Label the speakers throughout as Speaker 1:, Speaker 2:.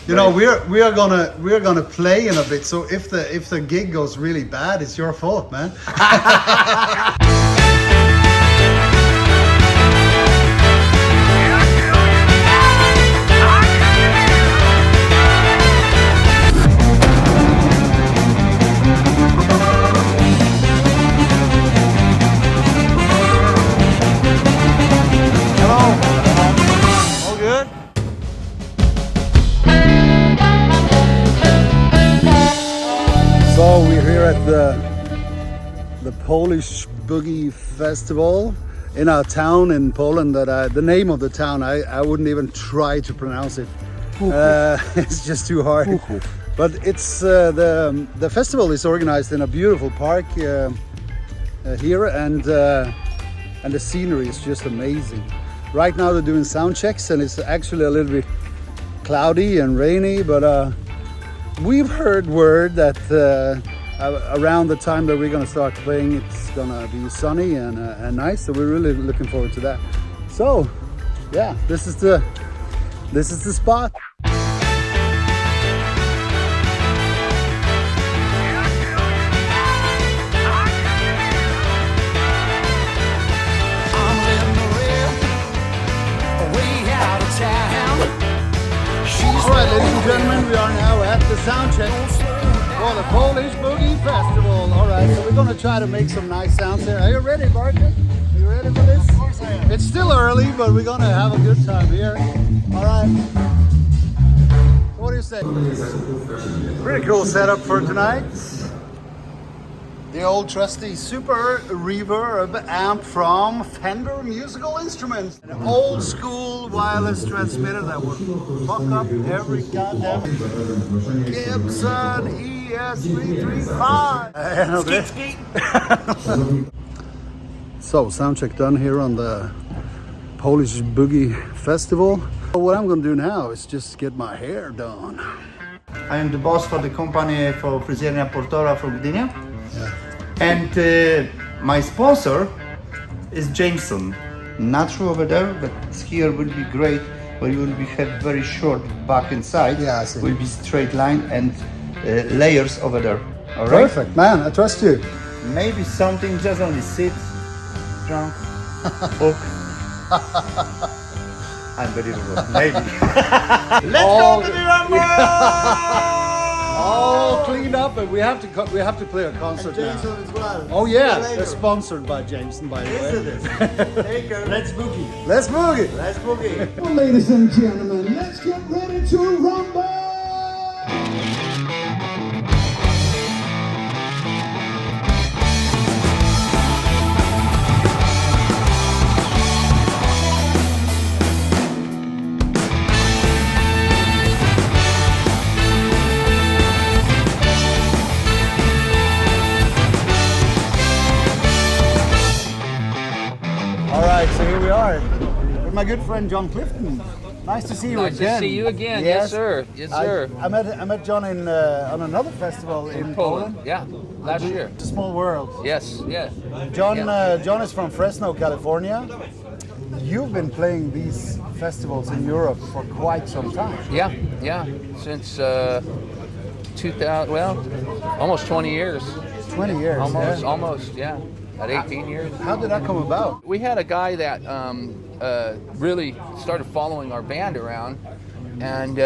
Speaker 1: You know, we're gonna play in a bit. So if the gig goes really bad, it's your fault, man. So we're here at the Polish Boogie Festival in our town in Poland. The name of the town I wouldn't even try to pronounce it. It's just too hard. But it's the festival is organized in a beautiful park here, and the scenery is just amazing. Right now they're doing sound checks, and it's actually a little bit cloudy and rainy, but we've heard word that around the time that we're going to start playing, it's going to be sunny and nice. So we're really looking forward to that. So, yeah, this is the spot. Alright, ladies and gentlemen, we are now at the Soundcheck for the Polish Boogie Festival. Alright, so we're going to try to make some nice sounds here. Are you ready, Barker? Are you ready for this? Of course I am. It's still early, but we're going to have a good time here. Alright. What do you say? Pretty cool setup for tonight. The old trusty Super Reverb amp from Fender Musical Instruments. An old school wireless transmitter that would fuck up every goddamn Gibson ES335. So, soundcheck done here on the Polish Boogie Festival. What I'm gonna do now is just get my hair done.
Speaker 2: I am the boss for the company for Fryzjernia Portora from Gdynia.
Speaker 1: Yeah.
Speaker 2: And my sponsor is Jameson. Natural over there, but here will be great, where you will have very short back and side.
Speaker 1: Yeah, I see.
Speaker 2: Will be straight line and layers over there. All right?
Speaker 1: Perfect, man. I trust you.
Speaker 2: Maybe something just only sit, drunk, book. Unbelievable. Maybe. Let's go to the Rumble!
Speaker 1: All cleaned up, and we have to play a concert now.
Speaker 2: Jameson as well.
Speaker 1: Oh yeah, they're sponsored by Jameson, by the way.
Speaker 2: Take care. Let's boogie.
Speaker 1: Let's boogie.
Speaker 2: Let's boogie.
Speaker 3: Well, ladies and gentlemen, let's get ready to rumble!
Speaker 1: Alright, so here we are with my good friend John Clifton. Nice to see you
Speaker 4: Nice
Speaker 1: again.
Speaker 4: to see you again. Yes, sir. Yes, sir.
Speaker 1: I met John on another festival in Poland.
Speaker 4: Yeah, last year.
Speaker 1: It's a small world.
Speaker 4: Yes, yes.
Speaker 1: John
Speaker 4: Yeah.
Speaker 1: John is from Fresno, California. You've been playing these festivals in Europe for quite some time.
Speaker 4: Yeah, yeah. Since 2000, well, almost 20 years.
Speaker 1: 20 years.
Speaker 4: Almost,
Speaker 1: yeah.
Speaker 4: almost, yeah. At 18 years.
Speaker 1: How did that come about?
Speaker 4: We had a guy that really started following our band around, and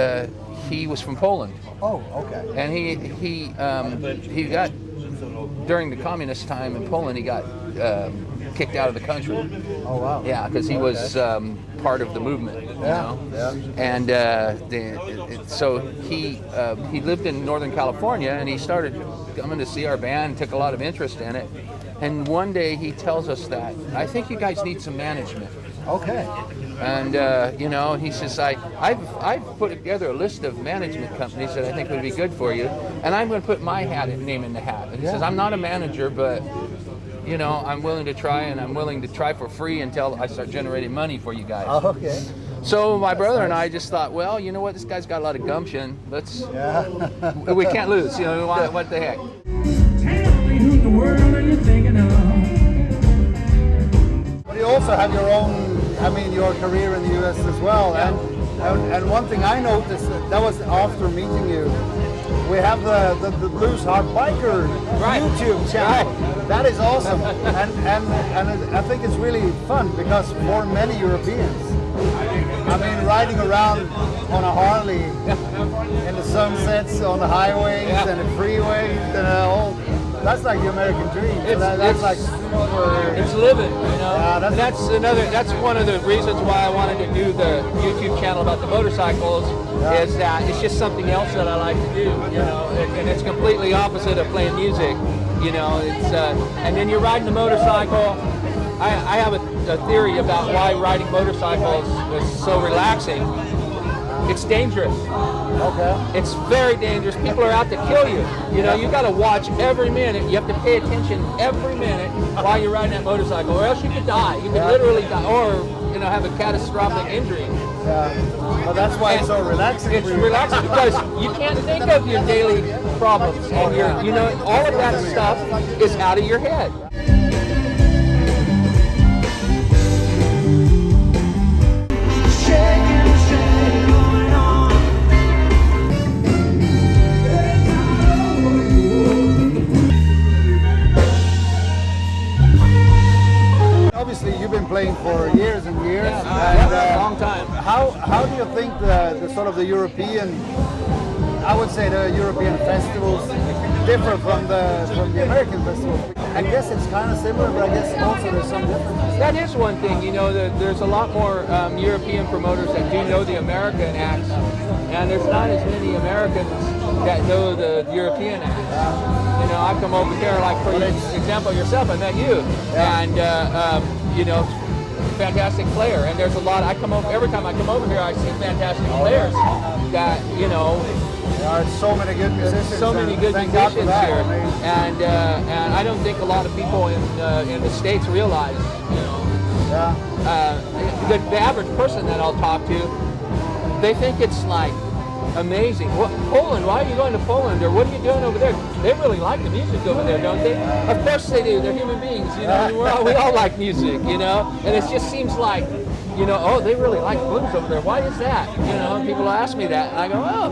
Speaker 4: he was from Poland.
Speaker 1: Oh, okay.
Speaker 4: And he got, during the communist time in Poland, he got kicked out of the country.
Speaker 1: Oh, wow.
Speaker 4: Yeah, because he was part of the movement, you know.
Speaker 1: Yeah.
Speaker 4: And so he lived in Northern California, and he started coming to see our band, took a lot of interest in it. And one day he tells us that, I think you guys need some management.
Speaker 1: Okay.
Speaker 4: And you know, he says, I've put together a list of management companies that I think would be good for you, and I'm going to put my name in the hat. And he says, I'm not a manager, but you know, I'm willing to try, and I'm willing to try for free until I start generating money for you guys.
Speaker 1: Oh, okay.
Speaker 4: So my brother and I just thought, well, you know what, this guy's got a lot of gumption. Let's, we can't lose. You know, what the heck.
Speaker 3: Tell me who in the world are you thinking of?
Speaker 1: But you also have your own, I mean, your career in the US as well.
Speaker 4: Yeah.
Speaker 1: And And one thing I noticed, that was after meeting you, we have the Blues Hard Biker YouTube channel. Right. That is awesome. and I think it's really fun because for many Europeans, I mean, riding around on a Harley in the sunsets, on the highways and the freeways and all, that's like the American dream.
Speaker 4: It's living, you know.
Speaker 1: Yeah,
Speaker 4: that's one of the reasons why I wanted to do the YouTube channel about the motorcycles. Is that it's just something else that I like to do, you know, and it's completely opposite of playing music, you know. It's and then you're riding the motorcycle. I have a theory about why riding motorcycles is so relaxing. It's dangerous.
Speaker 1: Okay.
Speaker 4: It's very dangerous. People are out to kill you. You know, you got to watch every minute. You have to pay attention every minute while you're riding that motorcycle, or else you could die. You could literally die, or you know, have a catastrophic injury.
Speaker 1: Yeah. Well, that's why it's so relaxing.
Speaker 4: It's relaxing because you can't think of your daily problems, and you know, all of that stuff is out of your head.
Speaker 1: Obviously, you've been playing for years and years.
Speaker 4: A long time.
Speaker 1: How do you think the sort of the European, I would say the European festivals differ from the American festivals? I guess it's kind of similar, but I guess also there's some differences.
Speaker 4: That is one thing, you know, there's a lot more European promoters that do know the American acts, and there's not as many Americans that know the European acts. You know, I've come over here, like for example, yourself, I met you, and you know, fantastic player. And there's a lot. Every time I come over here, I see fantastic players that, you know.
Speaker 1: There are so many good musicians.
Speaker 4: So many good musicians here, and I don't think a lot of people in the States realize, you know.
Speaker 1: Yeah.
Speaker 4: The average person that I'll talk to, they think it's like amazing. Poland? Why are you going to Poland? Or what are you doing over there? They really like the music over there, don't they? Of course they do. They're human beings, you know. We all like music, you know. And it just seems like, you know, oh, they really like blues over there. Why is that? You know, and people ask me that, and I go, oh,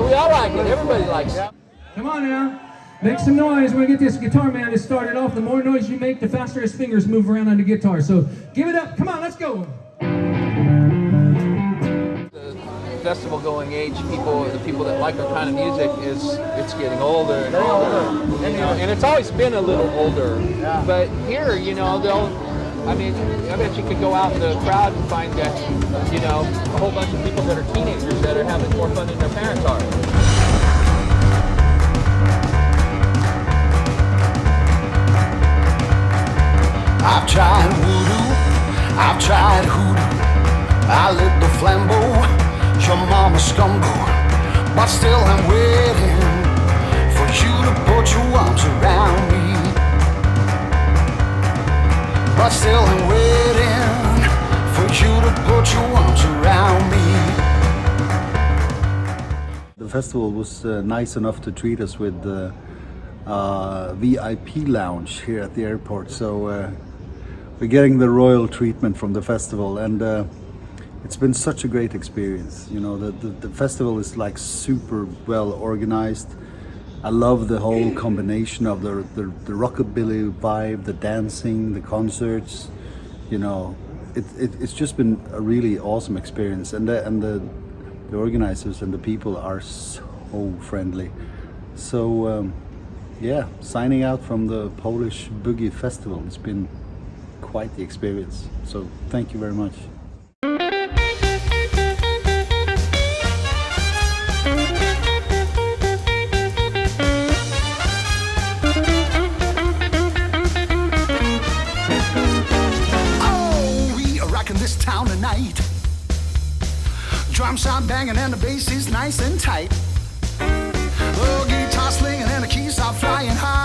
Speaker 4: we all like it. Everybody likes it.
Speaker 5: Come on now. Make some noise. We're going to get this guitar man to start it off. The more noise you make, the faster his fingers move around on the guitar. So give it up. Come on, let's go.
Speaker 4: Festival going age, the people that like our kind of music, it's getting older and older, you know, and it's always been a little older.
Speaker 1: Yeah.
Speaker 4: But here, you know, I bet you could go out in the crowd and find that, you know, a whole bunch of people that are teenagers that are having more fun than their parents are.
Speaker 6: I've tried voodoo, I've tried hoodoo, I lit the flambeau, your mama scumbo, but still I'm waiting for you to put your arms around me. But still I'm waiting for you to put your arms around me.
Speaker 1: The festival was nice enough to treat us with the VIP lounge here at the airport, so we're getting the royal treatment from the festival, and it's been such a great experience. You know, the festival is like super well organized. I love the whole combination of the rockabilly vibe, the dancing, the concerts. You know, it's just been a really awesome experience, and the organizers and the people are so friendly. So yeah, signing out from the Polish Boogie Festival. It's been quite the experience. So thank you very much.
Speaker 6: This town tonight, drums are banging and the bass is nice and tight. Oh, guitar slinging and the keys are flying high.